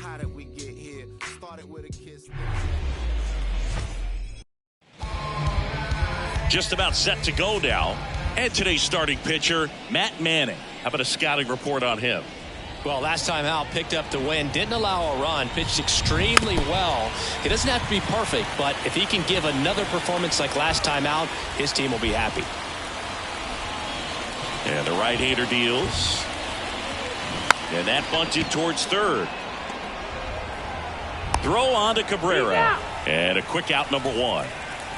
How did we get here? Started with a kiss. Just about set to go now. And today's starting pitcher, Matt Manning. How about a scouting report on him? Well, last time out, picked up the win, didn't allow a run, pitched extremely well. He doesn't have to be perfect, but if he can give another performance like last time out, his team will be happy. And the right-hander deals. And that bunted towards third. Throw on to Cabrera. And a quick out, number one.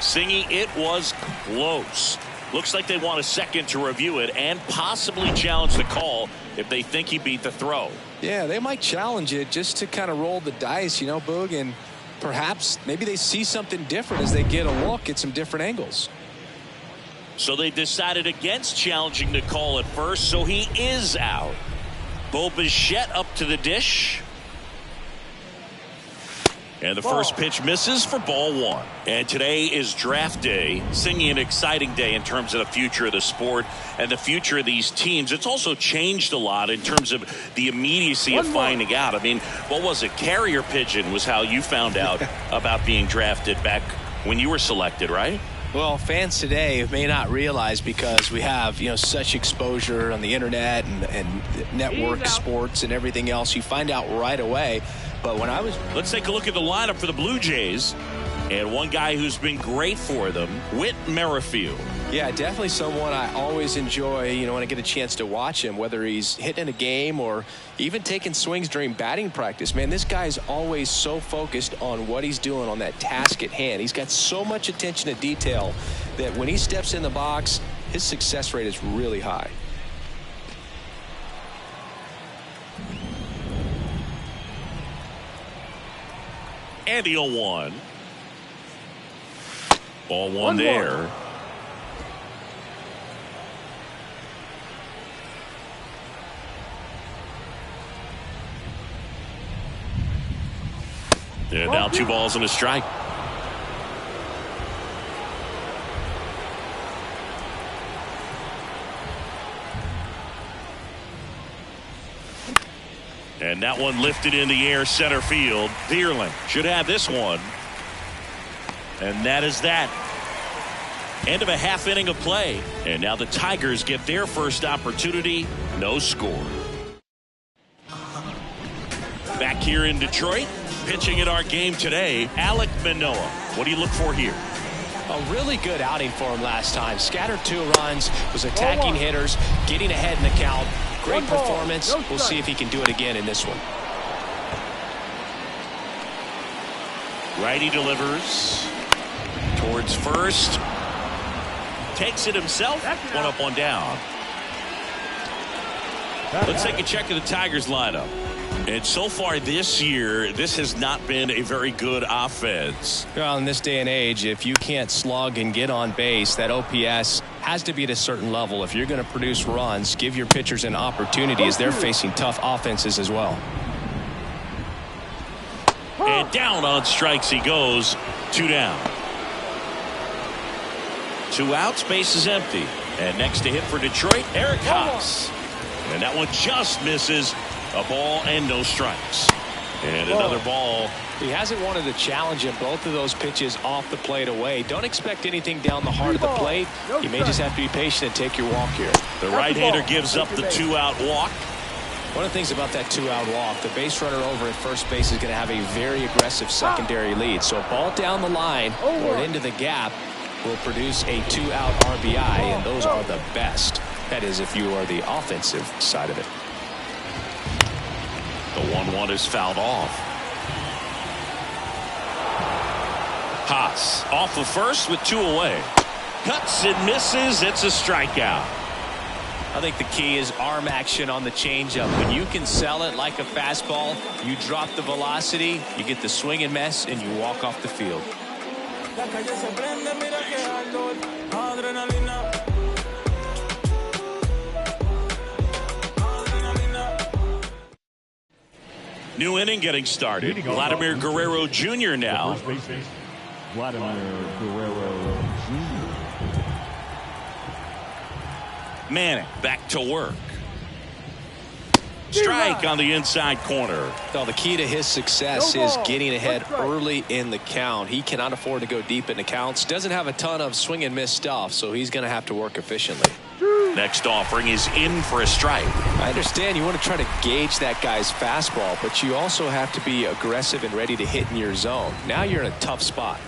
Singy, it was close. Looks like they want a second to review it and possibly challenge the call if they think he beat the throw. Yeah, they might challenge it just to kind of roll the dice, you know, Boog, and perhaps maybe they see something different as they get a look at some different angles. So they decided against challenging the call at first, so he is out. Bo Bichette up to the dish. And the first pitch misses for ball one. And today is draft day. Singing an exciting day in terms of the future of the sport and the future of these teams. It's also changed a lot in terms of the immediacy of finding out. I mean, what was it? Carrier pigeon was how you found out about being drafted back when you were selected, right? Well, fans today may not realize because we have, you know, such exposure on the internet and network sports and everything else. You find out right away. But when I was... Let's take a look at the lineup for the Blue Jays. And one guy who's been great for them, Whit Merrifield. Yeah, definitely someone I always enjoy, you know, when I get a chance to watch him, whether he's hitting a game or even taking swings during batting practice. Man, this guy's always so focused on what he's doing on that task at hand. He's got so much attention to detail that when he steps in the box, his success rate is really high. And the 0-1. Ball one there. And now 2 balls and a strike. And that one lifted in the air, center field. Deerling should have this one. And that is that. End of a half inning of play. And now the Tigers get their first opportunity. No score. Back here in Detroit, pitching in our game today, Alek Manoah. What do you look for here? A really good outing for him last time. Scattered 2 runs, was attacking hitters, getting ahead in the count. Great performance. We'll see if he can do it again in this one. Righty delivers towards first. Takes it himself. 1 up, 1 down. Let's take a check of the Tigers lineup. And so far this year, this has not been a very good offense. Well, in this day and age, if you can't slug and get on base, that OPS has to be at a certain level. If you're going to produce runs, give your pitchers an opportunity as they're facing tough offenses as well. And down on strikes he goes. 2 down. 2 outs, base is empty. And next to hit for Detroit, Eric Haas. And that one just misses. A ball and no strikes. And another ball. He hasn't wanted to challenge him. Both of those pitches off the plate away. Don't expect anything down the heart of the plate. You may just have to be patient and take your walk here. The right-hander gives up the 2-out walk. One of the things about that 2-out walk, the base runner over at first base is going to have a very aggressive secondary lead. So a ball down the line or into the gap will produce a 2-out RBI, and those are the best. That is, if you are the offensive side of it. The 1-1 is fouled off. Haas off of first with 2 away. Cuts and misses. It's a strikeout. I think the key is arm action on the changeup. When you can sell it like a fastball, you drop the velocity, you get the swing and miss, and you walk off the field. New inning getting started. Vladimir Guerrero Jr. now. Vladimir Guerrero Jr. Manning back to work. Strike on the inside corner. Well, the key to his success is getting ahead early in the count. He cannot afford to go deep in the counts. Doesn't have a ton of swing and miss stuff, so he's going to have to work efficiently. Next offering is in for a strike. I understand you want to try to gauge that guy's fastball, but you also have to be aggressive and ready to hit in your zone. Now you're in a tough spot.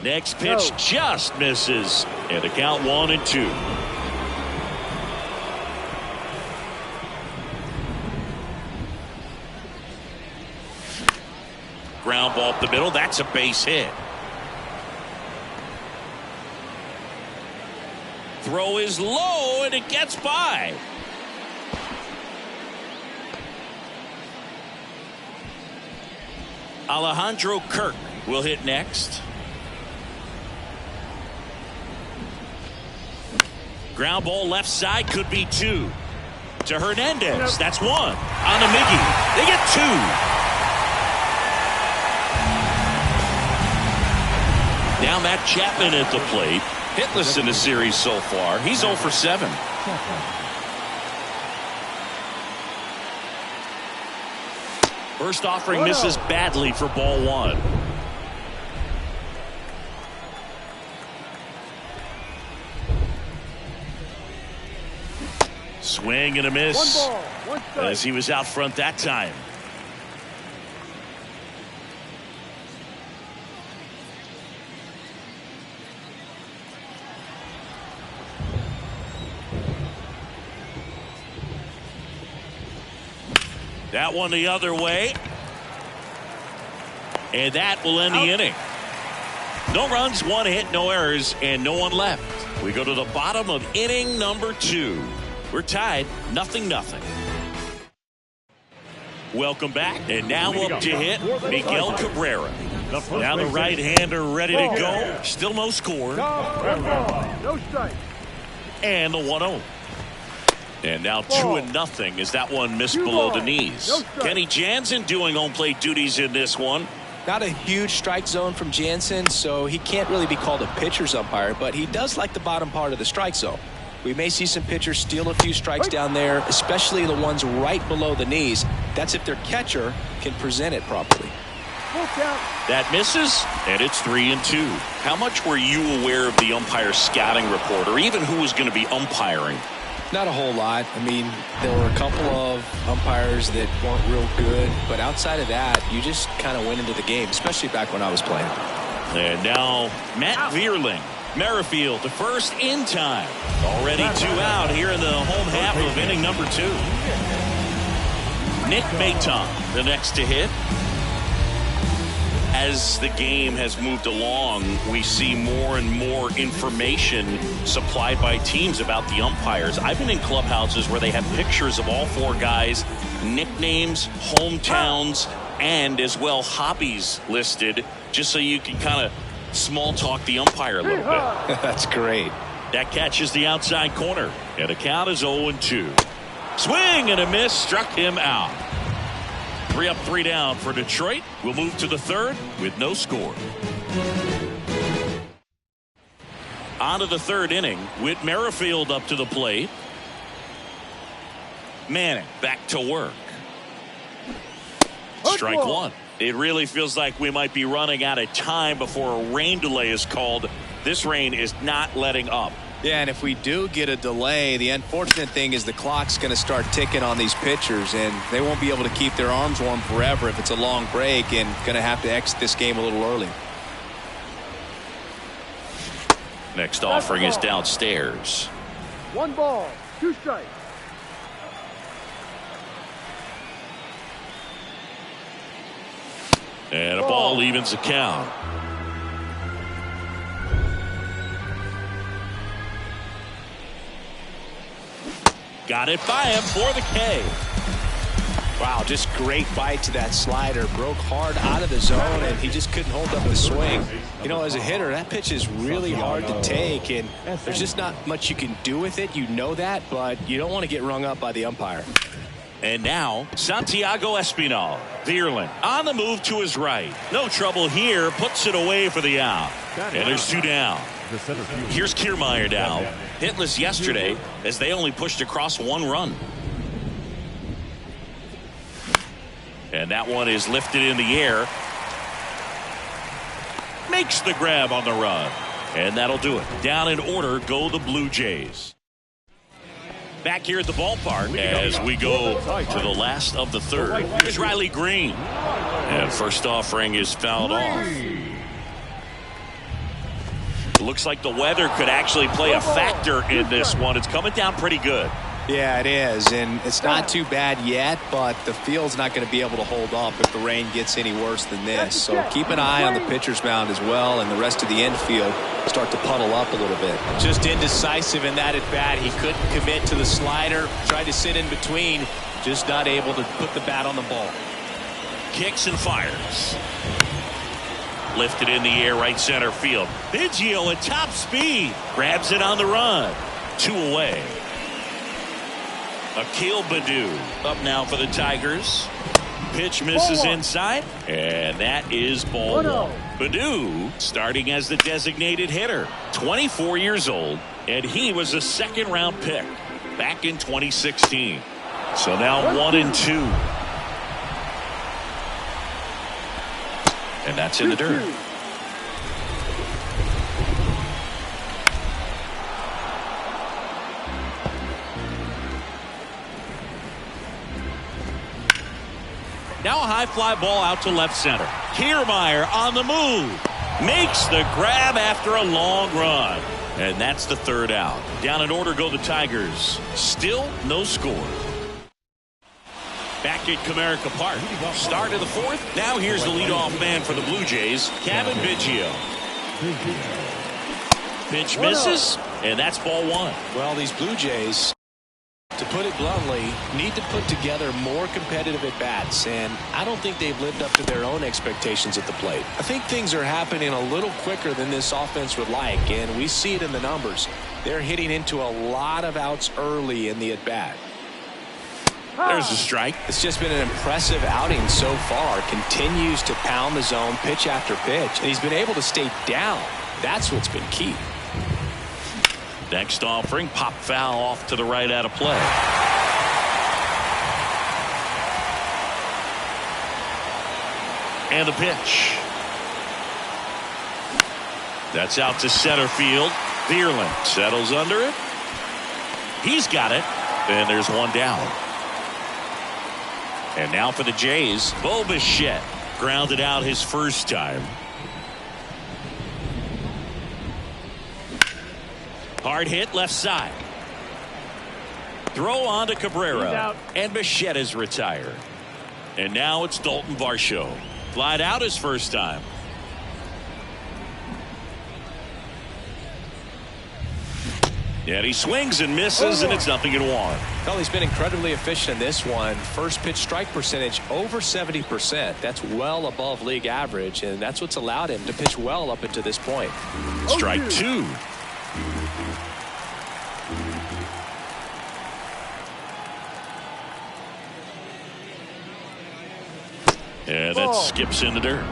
Next pitch just misses. And the count 1-2. Ground ball up the middle. That's a base hit. Throw is low and it gets by. Alejandro Kirk will hit next. Ground ball left side, could be 2. To Hernandez. That's 1. On to Miggy. They get 2. Now Matt Chapman at the plate. Hitless in the series so far. He's 0 for 7. First offering misses badly for ball 1. Swing and a miss. As he was out front that time. That one the other way. And that will end the inning. No runs, 1 hit, no errors, and no one left. We go to the bottom of inning number 2. We're tied 0-0. Welcome back. And now up to hit Miguel Cabrera. Now the right-hander ready to go. Still no score. No strike. And the 1-0. And now 2-0 as that one missed below the knees. Kenny Jansen doing home plate duties in this one. Not a huge strike zone from Jansen, so he can't really be called a pitcher's umpire, but he does like the bottom part of the strike zone. We may see some pitchers steal a few strikes down there, especially the ones right below the knees. That's if their catcher can present it properly. That misses, and it's 3-2. How much were you aware of the umpire's scouting report, or even who was going to be umpiring? Not a whole lot. I mean, there were a couple of umpires that weren't real good, but outside of that, you just kind of went into the game, especially back when I was playing. And now Matt Vierling. Merrifield to first in time. Already 2 out here in the home half of inning number 2. Nick Maton, the next to hit. As the game has moved along, we see more and more information supplied by teams about the umpires. I've been in clubhouses where they have pictures of all 4 guys, nicknames, hometowns, and as well hobbies listed, just so you can kind of small talk the umpire a little bit. That's great. That catches the outside corner, and the count is 0-2. Swing and a miss, struck him out. 3 up, 3 down for Detroit. We'll move to the 3rd with no score. On to the 3rd inning with Merrifield up to the plate. Manning back to work. Strike 1. It really feels like we might be running out of time before a rain delay is called. This rain is not letting up. Yeah, and if we do get a delay, the unfortunate thing is the clock's going to start ticking on these pitchers, and they won't be able to keep their arms warm forever if it's a long break, and going to have to exit this game a little early. Next offering is downstairs. 1 ball, 2 strikes. And a ball evens the count. Got it by him for the K. Wow, just great bite to that slider. Broke hard out of the zone, and he just couldn't hold up the swing. You know, as a hitter, that pitch is really hard to take, and there's just not much you can do with it. You know that, but you don't want to get rung up by the umpire. And now, Santiago Espinal. Vierling on the move to his right. No trouble here. Puts it away for the out. And there's 2 down. Here's Kiermaier now. hitless yesterday as they only pushed across 1 run. And that one is lifted in the air. Makes the grab on the run. And that'll do it. Down in order go the Blue Jays. Back here at the ballpark as we go to the last of the third. Here's Riley Green. And first offering is fouled off. Looks like the weather could actually play a factor in this one. It's coming down pretty good. Yeah, it is, and it's not too bad yet, but the field's not going to be able to hold up if the rain gets any worse than this. So keep an eye on the pitcher's mound as well, and the rest of the infield start to puddle up a little bit. Just indecisive in that at bat. He couldn't commit to the slider, tried to sit in between, just not able to put the bat on the ball. Kicks and fires. Lifted in the air, right center field. Biggio at top speed. Grabs it on the run. 2 away. Akil Baddoo up now for the Tigers. Pitch misses inside. And that is ball 1. Baddoo starting as the designated hitter. 24 years old. And he was a 2nd-round pick back in 2016. So now 1-2. And that's in the dirt. Now a high fly ball out to left center. Kiermaier on the move. Makes the grab after a long run. And that's the 3rd out. Down in order go the Tigers. Still no score. Back at Comerica Park. Start of the 4th. Now here's the leadoff man for the Blue Jays, Cavan Biggio. Pitch misses, and that's ball 1. Well, these Blue Jays, to put it bluntly, need to put together more competitive at-bats, and I don't think they've lived up to their own expectations at the plate. I think things are happening a little quicker than this offense would like, and we see it in the numbers. They're hitting into a lot of outs early in the at-bat. There's a strike. It's just been an impressive outing so far. Continues to pound the zone pitch after pitch, and he's been able to stay down. That's what's been key. Next offering, pop foul off to the right out of play. And the pitch. That's out to center field. Vierland settles under it. He's got it. And there's 1 down. And now for the Jays, Bo Bichette grounded out his first time. Hard hit left side. Throw on to Cabrera. And Bichette is retired. And now it's Dalton Varsho. Flied out his first time. And he swings and misses, and it's 0-1. Well, he's been incredibly efficient in this one. First pitch strike percentage over 70%. That's well above league average, and that's what's allowed him to pitch well up until this point. Strike 2. And that skips in the dirt.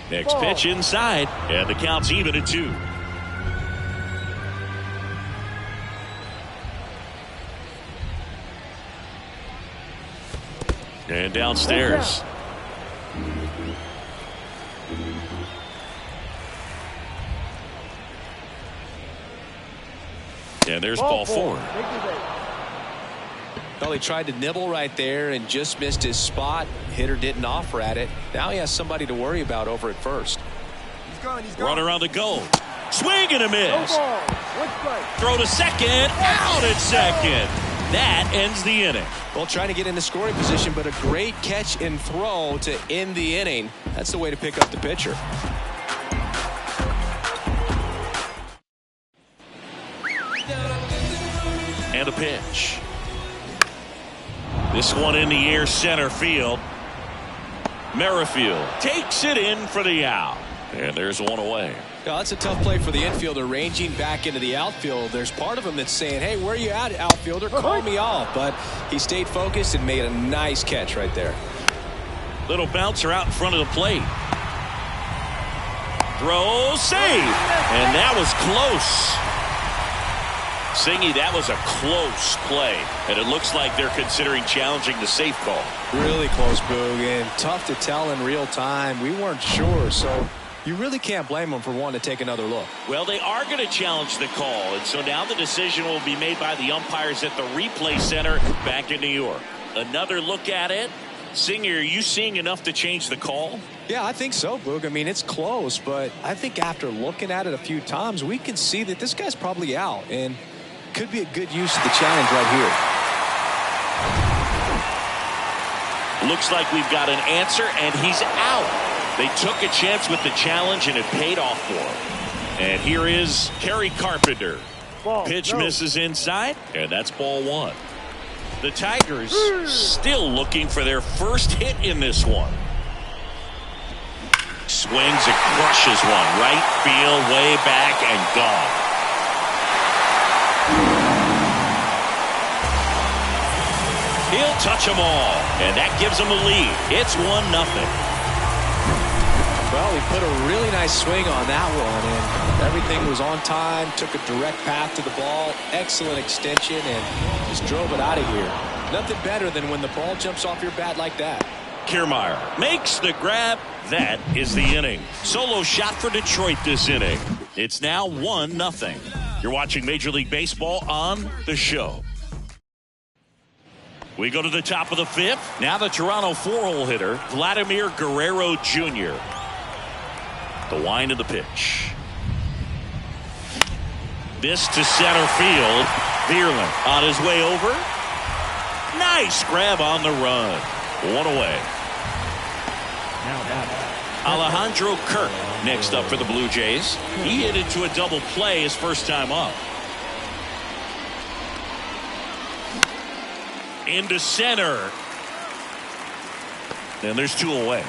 Next pitch inside, and the count's even at 2. And downstairs. And there's ball 4. Well, he tried to nibble right there and just missed his spot. Hitter didn't offer at it. Now he has somebody to worry about over at first. Runner on the go. Swing and a miss. Throw to second. Out at second. That ends the inning. Well, trying to get into scoring position, but a great catch and throw to end the inning. That's the way to pick up the pitcher. And a pitch. This one in the air, center field. Merrifield takes it in for the out. And there's 1 away. Now, that's a tough play for the infielder ranging back into the outfield. There's part of him that's saying, hey, where are you at, outfielder? Call me off. But he stayed focused and made a nice catch right there. Little bouncer out in front of the plate. Throw, save. And that was close. Singy, that was a close play. And it looks like they're considering challenging the safe call. Really close, Boog, and tough to tell in real time. We weren't sure, so you really can't blame them for wanting to take another look. Well, they are going to challenge the call, and so now the decision will be made by the umpires at the replay center back in New York. Another look at it. Singer, are you seeing enough to change the call? Yeah, I think so, Boog. I mean, it's close, but I think after looking at it a few times, we can see that this guy's probably out, and could be a good use of the challenge right here. Looks like we've got an answer, and he's out. They took a chance with the challenge, and it paid off for him. And here is Kerry Carpenter. Pitch misses inside, and that's ball one. The Tigers still looking for their first hit in this one. Swings and crushes one. Right field, way back, and gone. He'll touch them all, and that gives them a lead. It's 1-0. Well, he put a really nice swing on that one, and everything was on time, took a direct path to the ball, excellent extension, and just drove it out of here. Nothing better than when the ball jumps off your bat like that. Kiermaier makes the grab. That is the inning. Solo shot for Detroit this inning. It's now 1-0. You're watching Major League Baseball on the show. We go to the top of the fifth. Now the Toronto four-hole hitter, Vladimir Guerrero Jr. The wind of the pitch. This to center field. Vierling on his way over. Nice grab on the run. One away. Alejandro Kirk next up for the Blue Jays. He hit into a double play his first time up. Into center. And there's two away.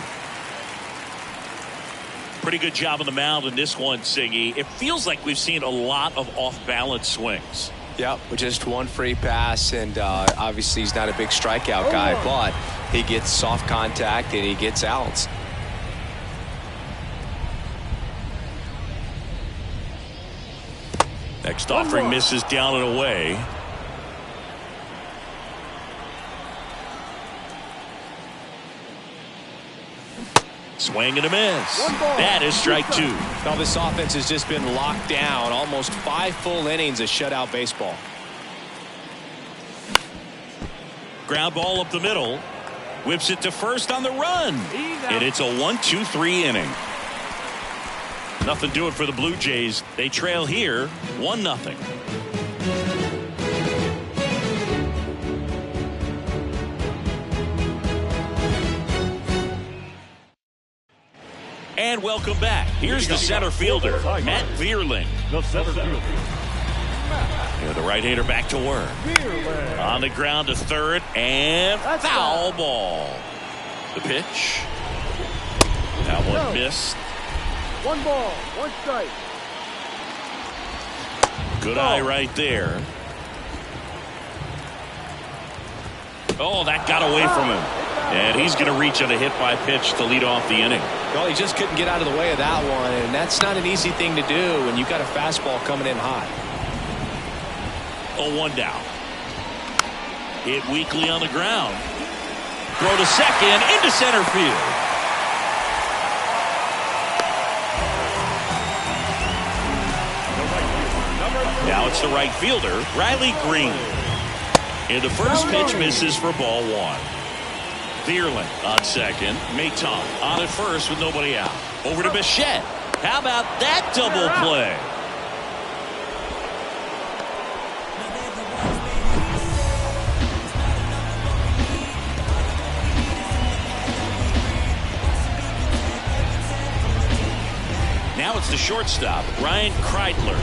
Pretty good job on the mound in this one, Siggy. It feels like we've seen a lot of off-balance swings. Yep, with just one free pass, and obviously he's not a big strikeout guy, but he gets soft contact and he gets outs. Next offering misses down and away. Swing and a miss. That is strike two. Now this offense has just been locked down. Almost 5 full innings of shutout baseball. Ground ball up the middle. Whips it to first on the run. And it's a 1-2-3 inning. Nothing doing for the Blue Jays. They trail here 1-0. And welcome back. Here's the center fielder, Matt Vierling. The center fielder. The right-hander back to work. On the ground to third, and foul ball. The pitch. That one missed. 1 ball, 1 strike. Good eye right there. Oh, that got away from him. And he's going to reach on a hit by pitch to lead off the inning. Well, he just couldn't get out of the way of that one, and that's not an easy thing to do when you've got a fastball coming in hot. 0-1 down. Hit weakly on the ground. Throw to second, into center field. Now it's the right fielder, Riley Green. And the first pitch misses for ball one. Vierling on second. Maton on at first with nobody out. Over to Bichette. How about that double play? Now it's the shortstop, Ryan Kreidler.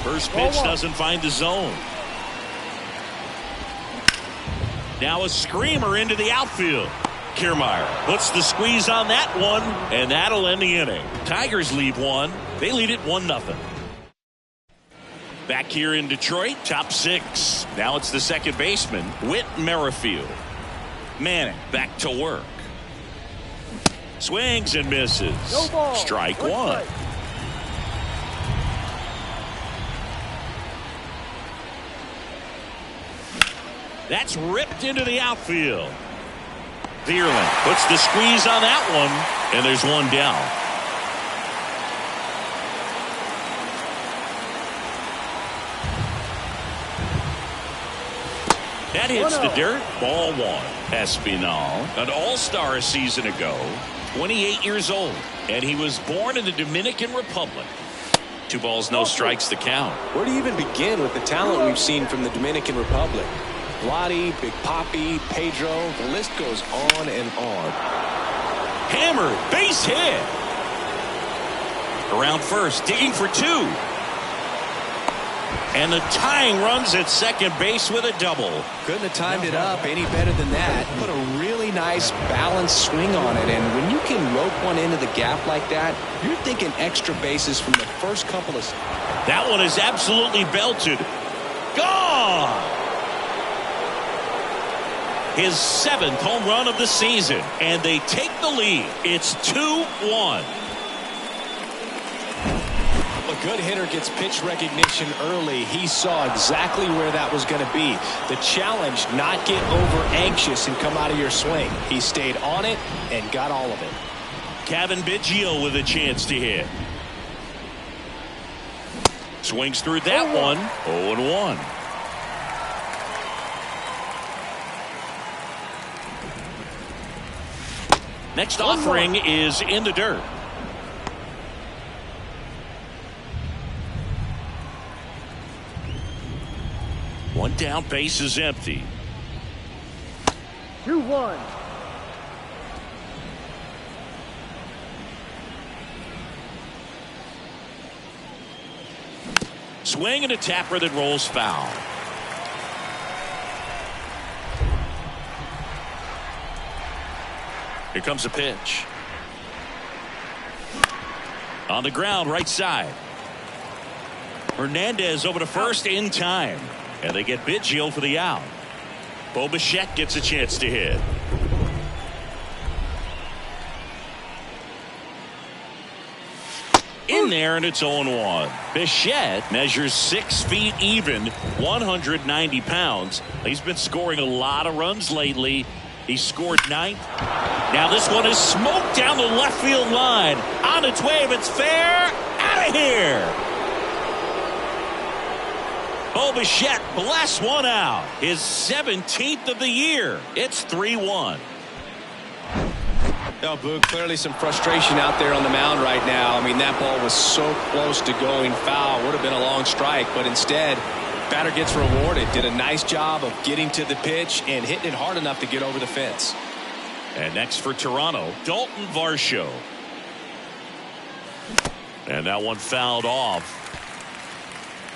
First pitch doesn't find the zone. Now a screamer into the outfield. Kiermaier puts the squeeze on that one, and that'll end the inning. Tigers lead one. They lead it 1-0. Back here in Detroit, top 6. Now it's the second baseman, Whit Merrifield. Manning back to work. Swings and misses. No ball. Strike One one. strike. That's ripped into the outfield. Vierling puts the squeeze on that one, and there's one down. That hits the dirt. Ball one. Espinal, an all-star a season ago, 28 years old, and he was born in the Dominican Republic. 2 balls, no strikes to count. Where do you even begin with the talent we've seen from the Dominican Republic? Vladdy, Big Papi, Pedro, the list goes on and on. Hammered, base hit. Around first, digging for 2. And the tying runs at second base with a double. Couldn't have timed it up any better than that. Put a really nice balanced swing on it. And when you can rope one into the gap like that, you're thinking extra bases from the first couple of... That one is absolutely belted. Gone! His 7th home run of the season. And they take the lead. It's 2-1. A good hitter gets pitch recognition early. He saw exactly where that was going to be. The challenge, not get over anxious and come out of your swing. He stayed on it and got all of it. Kevin Biggio with a chance to hit. Swings through that one. 0-1. Next offering is in the dirt. One down, base is empty. 2-1. Swing and a tapper that rolls foul. Here comes a pitch. On the ground, right side. Hernandez over to first in time. And they get Biggio for the out. Bo Bichette gets a chance to hit. In there, and it's 0-1. Bichette measures 6 feet even, 190 pounds. He's been scoring a lot of runs lately. He scored 9th. Now this one is smoked down the left field line. On its way, if it's fair, out of here. Bo Bichette blasts one out. His 17th of the year. It's 3-1. No, Boog, clearly some frustration out there on the mound right now. I mean, that ball was so close to going foul. Would have been a long strike, but instead, batter gets rewarded. Did a nice job of getting to the pitch and hitting it hard enough to get over the fence. And next for Toronto, Dalton Varsho. And that one fouled off.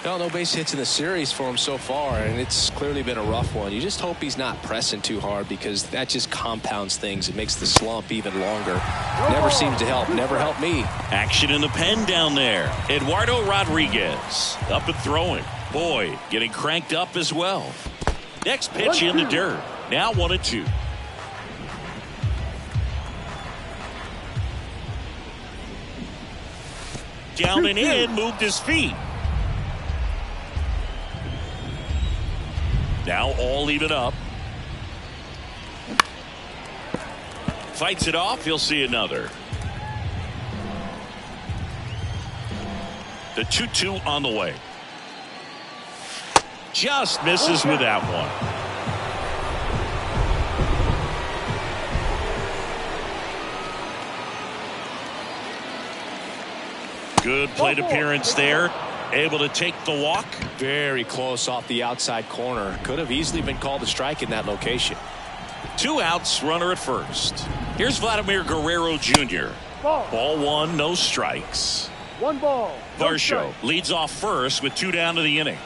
No base hits in the series for him so far, and it's clearly been a rough one. You just hope he's not pressing too hard, because that just compounds things. It makes the slump even longer. Never seems to help. Never helped me. Action in the pen down there. Eduardo Rodriguez up and throwing. Boyd getting cranked up as well. Next pitch in the dirt. Now 1-2. Down and in, moved his feet. Now all even up. Fights it off. He'll see another. The 2-2 on the way. Just misses with that one. Good plate appearance there. Able to take the walk. Very close off the outside corner. Could have easily been called a strike in that location. 2 outs, runner at first. Here's Vladimir Guerrero Jr. Ball 1, no strikes. 1 ball. Varsho leads off first with 2 down to the inning.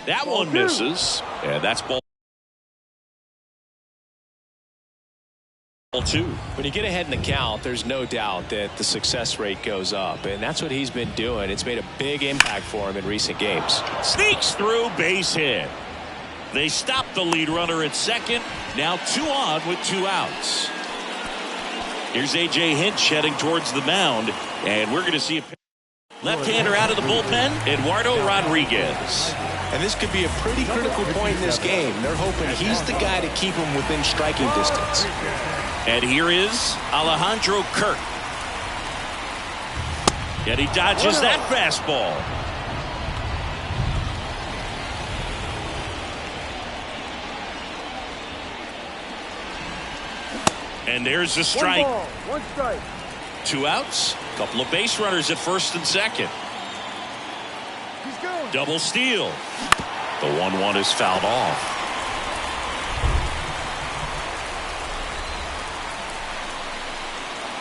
That one misses. And that's ball 2. When you get ahead in the count, there's no doubt that the success rate goes up, and that's what he's been doing. It's made a big impact for him in recent games. Sneaks through, base hit. They stop the lead runner at second. Now 2 on with 2 outs. Here's A.J. Hinch heading towards the mound. And we're going to see a left-hander out of the bullpen, Eduardo Rodriguez. And this could be a pretty critical point in this game. They're hoping he's the guy to keep them within striking distance. And here is Alejandro Kirk. And he dodges that fastball. And there's the strike. 1 ball, 1 strike. 2 outs. Couple of base runners at first and second. He's going. Double steal. The 1-1 is fouled off.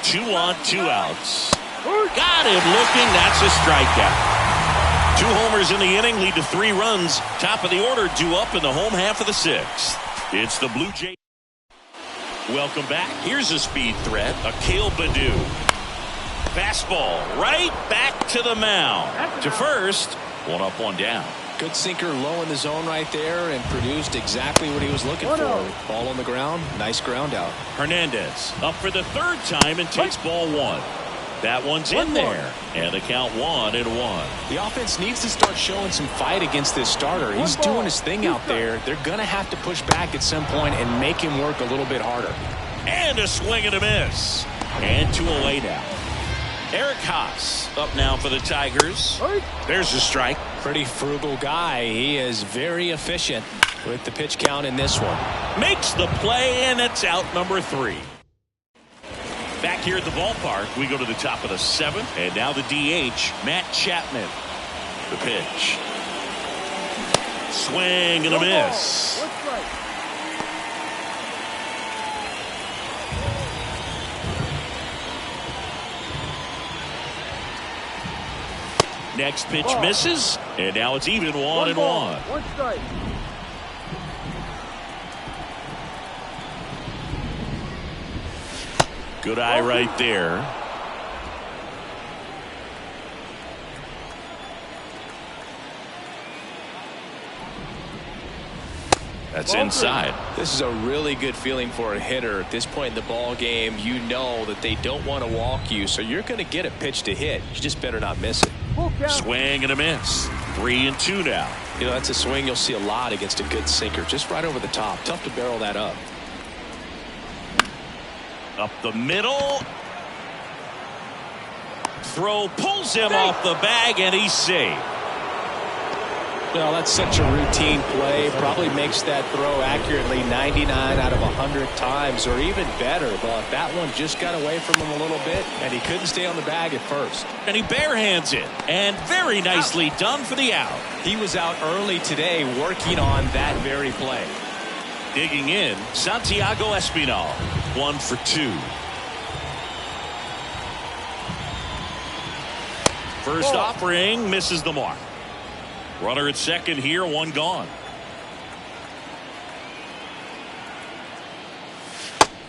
Two on, 2 outs. Got him looking. That's a strikeout. 2 homers in the inning lead to 3 runs. Top of the order due up in the home half of the 6th. It's the Blue Jays. Welcome back. Here's a speed threat. Akil Baddoo. Fastball right back to the mound. To first. 1 up, 1 down. Good sinker low in the zone right there and produced exactly what he was looking for. Ball on the ground. Nice ground out. Hernandez up for the 3rd time and takes ball 1. That one's in there. And the count 1-1. The offense needs to start showing some fight against this starter. He's doing his thing out there. They're going to have to push back at some point and make him work a little bit harder. And a swing and a miss. And 2 away now. Eric Haas up now for the Tigers. There's a strike. Pretty frugal guy. He is very efficient with the pitch count in this one. Makes the play, and it's out number 3. Back here at the ballpark, we go to the top of the 7th, and now the DH, Matt Chapman. The pitch. Swing and a miss. 1 strike. Next pitch misses, and now it's even 1-1. 1 strike. Good eye right there. That's inside. This is a really good feeling for a hitter. At this point in the ball game, you know that they don't want to walk you, so you're going to get a pitch to hit. You just better not miss it. Swing and a miss. 3-2 now. You know, that's a swing you'll see a lot against a good sinker. Just right over the top. Tough to barrel that up. Up the middle. Throw pulls him off the bag, and he's safe. Well, that's such a routine play. Probably makes that throw accurately 99 out of 100 times, or even better. But that one just got away from him a little bit, and he couldn't stay on the bag at first. And he barehands it, and very nicely done for the out. He was out early today working on that very play. Digging in, Santiago Espinal, 1 for 2. First offering misses the mark. Runner at second here, 1 gone.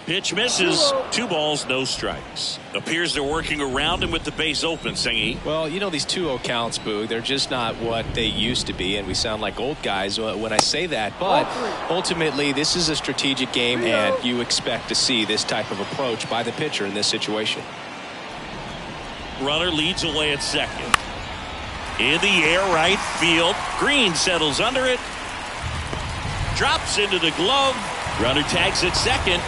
Pitch misses. 2 balls, no strikes. Appears they're working around him with the base open, Singy. Well, you know, these 2-0 counts, Boog, they're just not what they used to be, and we sound like old guys when I say that. But ultimately, this is a strategic game, and you expect to see this type of approach by the pitcher in this situation. Runner leads away at second. In the air, right field. Green settles under it. Drops into the glove. Runner tags at second.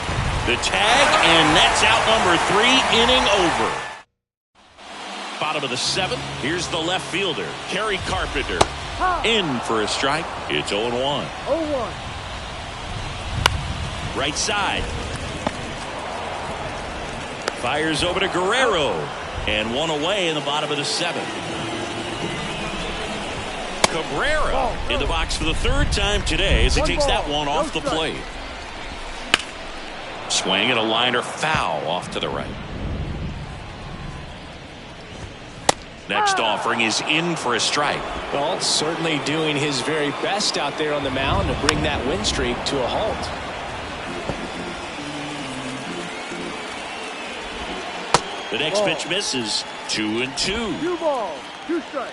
The tag, and that's out number 3, inning over. Bottom of the 7th. Here's the left fielder, Kerry Carpenter. In for a strike. It's 0-1. 0-1. Right side. Fires over to Guerrero. And 1 away in the bottom of the 7th. Cabrera in the box for the 3rd time today as he takes that one off the plate. Swing and a liner foul off to the right. Next offering is in for a strike. Well, certainly doing his very best out there on the mound to bring that win streak to a halt. The next pitch misses. 2-2. 2 balls, 2 strikes.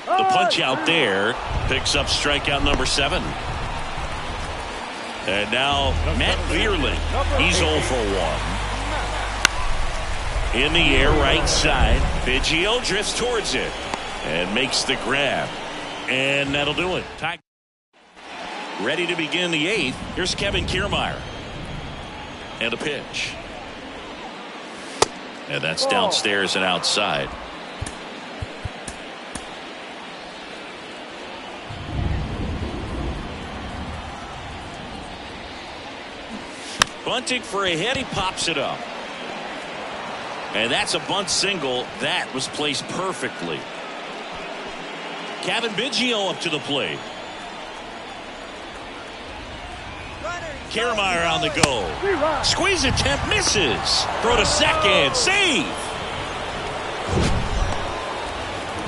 The punch out there picks up strikeout number 7. And now Matt Vierling. He's 0 for 1. In the air, right side. Biggio drifts towards it and makes the grab. And that'll do it. Ready to begin the 8th. Here's Kevin Kiermaier. And a pitch. And that's downstairs and outside. Bunting for a hit. He pops it up. And that's a bunt single. That was placed perfectly. Kevin Biggio up to the plate. Kiermaier on the go. Squeeze attempt misses. Throw to second. Save.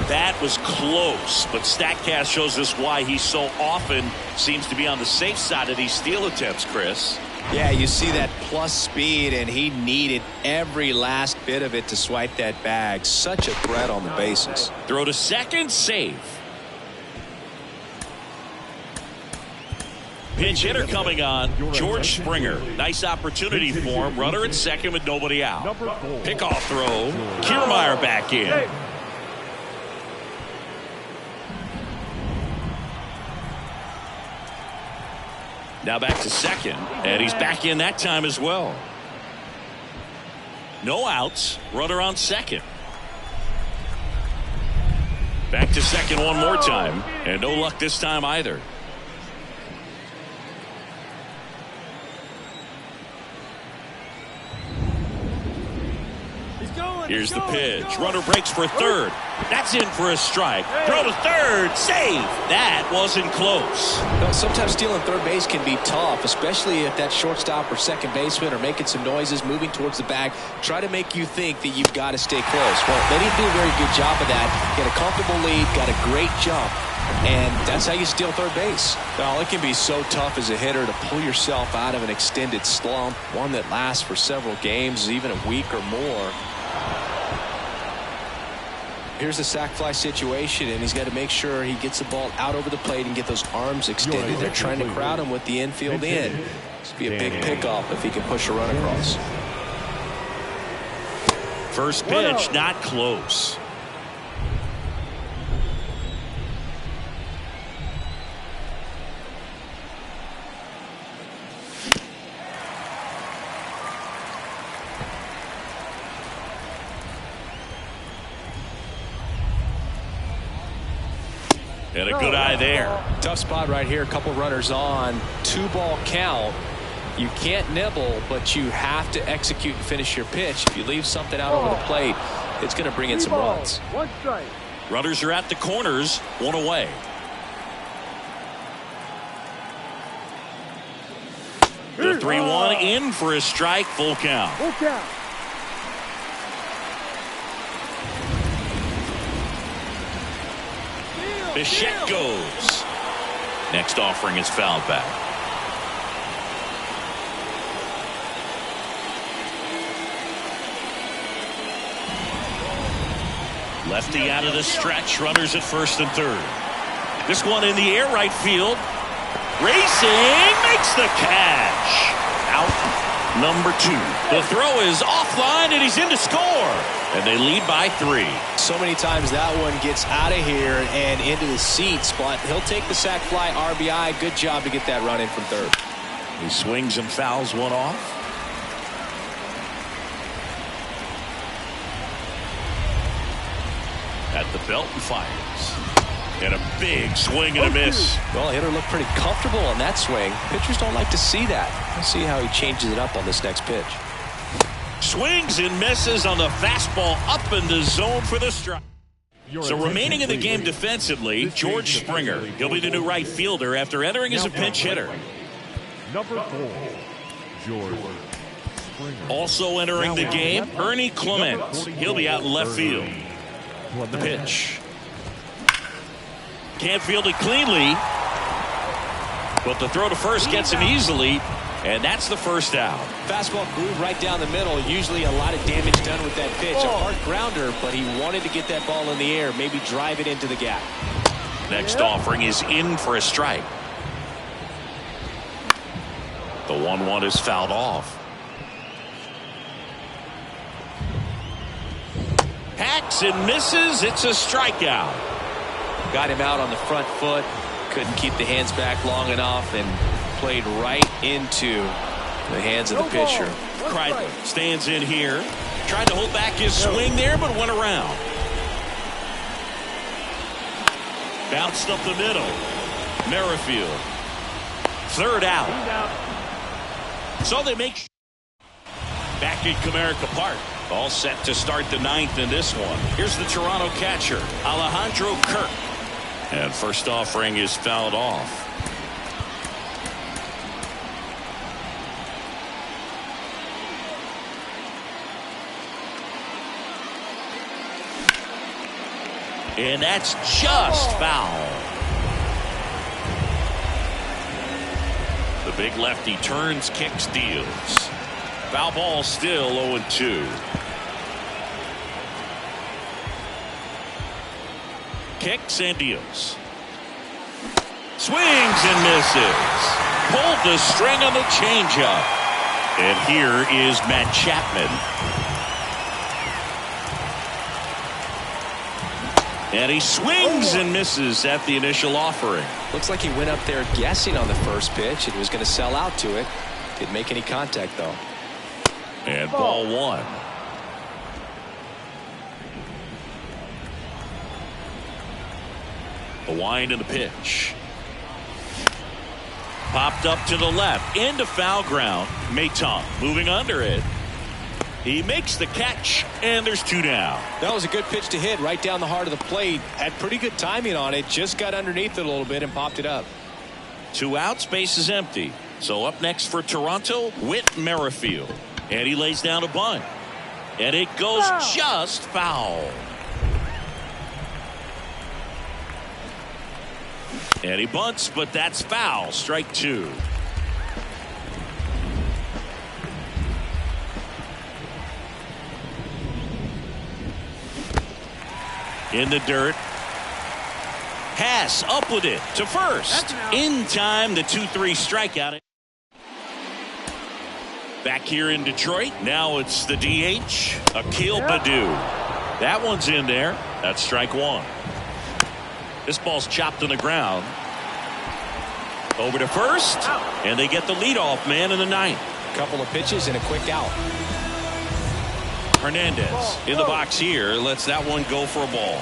That was close, but StatCast shows us why he so often seems to be on the safe side of these steal attempts, Chris. Yeah, you see that plus speed, and he needed every last bit of it to swipe that bag. Such a threat on the bases. Throw to second. Save. Pinch hitter coming on, George Springer. Nice opportunity for him. Runner at second with nobody out. Pickoff throw. Kiermaier back in. Now back to second, and he's back in that time as well. No outs. Runner on second. Back to second one more time, and no luck this time either. Here's the pitch. Runner breaks for third. That's in for a strike. Throw to third. Save. That wasn't close. No, sometimes stealing third base can be tough, especially if that shortstop or second baseman are making some noises, moving towards the bag, try to make you think that you've got to stay close. Well, they didn't do a very good job of that. Get a comfortable lead, got a great jump, and that's how you steal third base. Well, it can be so tough as a hitter to pull yourself out of an extended slump, one that lasts for several games, even a week or more. Here's a sac fly situation, and he's got to make sure he gets the ball out over the plate and get those arms extended. They're trying to crowd him with the infield in. This would be a big pickoff if he can push a run across. First pitch, not close. And a good eye there. Tough spot right here. A couple runners on. 2-ball count. You can't nibble, but you have to execute and finish your pitch. If you leave something out over the plate, it's going to bring in some runs. 1 strike. Runners are at the corners. 1 away. The 3-1 in for a strike. Full count. Full count. Bichette goes. Next offering is fouled back. Lefty out of the stretch. Runners at first and third. This one in the air, right field. Racing, makes the catch. Out number 2. The throw is offline, and he's in to score. And they lead by 3. So many times that one gets out of here and into the seats, but he'll take the sac fly RBI. Good job to get that run in from third. He swings and fouls one off. At the belt and fires. And a big swing and a miss. Well, hitter looked pretty comfortable on that swing. Pitchers don't like to see that. We'll see how he changes it up on this next pitch. Swings and misses on the fastball up in the zone for the strike. So remaining in the game defensively, George Springer. He'll be the new right fielder after entering as a pinch hitter. Number 4, George Springer. Also entering the game, Ernie Clement. He'll be out in left field. The pitch. Can't field it cleanly, but the throw to first gets him easily, And that's the first out. Fastball groove right down the middle. Usually a lot of damage done with that pitch. A hard grounder, but he wanted to get that ball in the air, maybe drive it into the gap. Next offering is in for a strike. The 1-1 is fouled off. Hacks and misses. It's a strikeout. Got him out on the front foot. Couldn't keep the hands back long enough and played right into the hands of the pitcher. Kreidler stands in here. Tried to hold back his swing there, but went around. Bounced up the middle. Merrifield. Third out. So they make back in Comerica Park. All set to start the ninth in this one. Here's the Toronto catcher, Alejandro Kirk. And first offering is fouled off. And that's just foul. The big lefty turns, kicks, deals. Foul ball still 0-2. Kicks and deals. Swings and misses. Pulled the string on the changeup. And here is Matt Chapman. And he swings and misses at the initial offering. Looks like he went up there guessing on the first pitch and was going to sell out to it. Didn't make any contact, though. And ball one. The wind and the pitch. Popped up to the left. Into foul ground. Maton moving under it. He makes the catch, and there's two down. That was a good pitch to hit right down the heart of the plate. Had pretty good timing on it. Just got underneath it a little bit and popped it up. 2 outs, base is empty. So up next for Toronto, Whit Merrifield. And he lays down a bunt. And it goes just foul. And he bunts, but that's foul. Strike 2. In the dirt. Hass up with it to first. In time, the 2-3 strikeout. Back here in Detroit. Now it's the DH, Akil Baddoo. That one's in there. That's strike 1. This ball's chopped on the ground. Over to first. And they get the leadoff man in the ninth. Couple of pitches and a quick out. Hernandez in the box here. Lets that one go for a ball.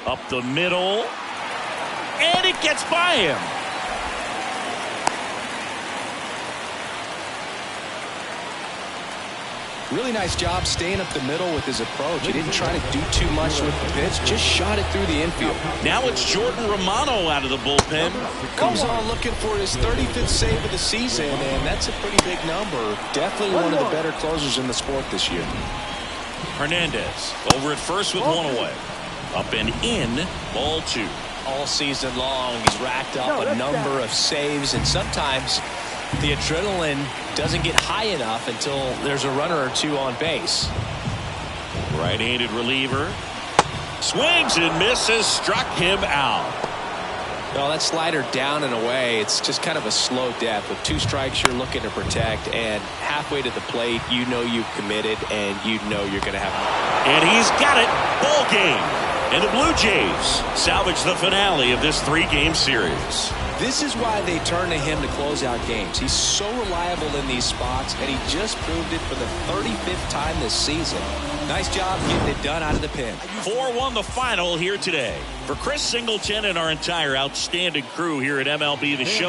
Up the middle. And it gets by him. Really nice job staying up the middle with his approach. He didn't try to do too much with the pitch. Just shot it through the infield. Now it's Jordan Romano out of the bullpen. Comes on looking for his 35th save of the season, and that's a pretty big number. Definitely one of the better closers in the sport this year. Hernandez over at first with one away. Up and in, ball 2. All season long, he's racked up a number of saves, and sometimes the adrenaline doesn't get high enough until there's a runner or two on base. Right-handed reliever. Swings and misses. Struck him out. Well, that slider down and away, it's just kind of a slow death. With 2 strikes, you're looking to protect, and halfway to the plate, you know you've committed, and you know you're going to have. And he's got it. Ball game. And the Blue Jays salvage the finale of this 3-game series. This is why they turn to him to close out games. He's so reliable in these spots, and he just proved it for the 35th time this season. Nice job getting it done out of the pen. 4-1 the final here today. For Chris Singleton and our entire outstanding crew here at MLB The Show.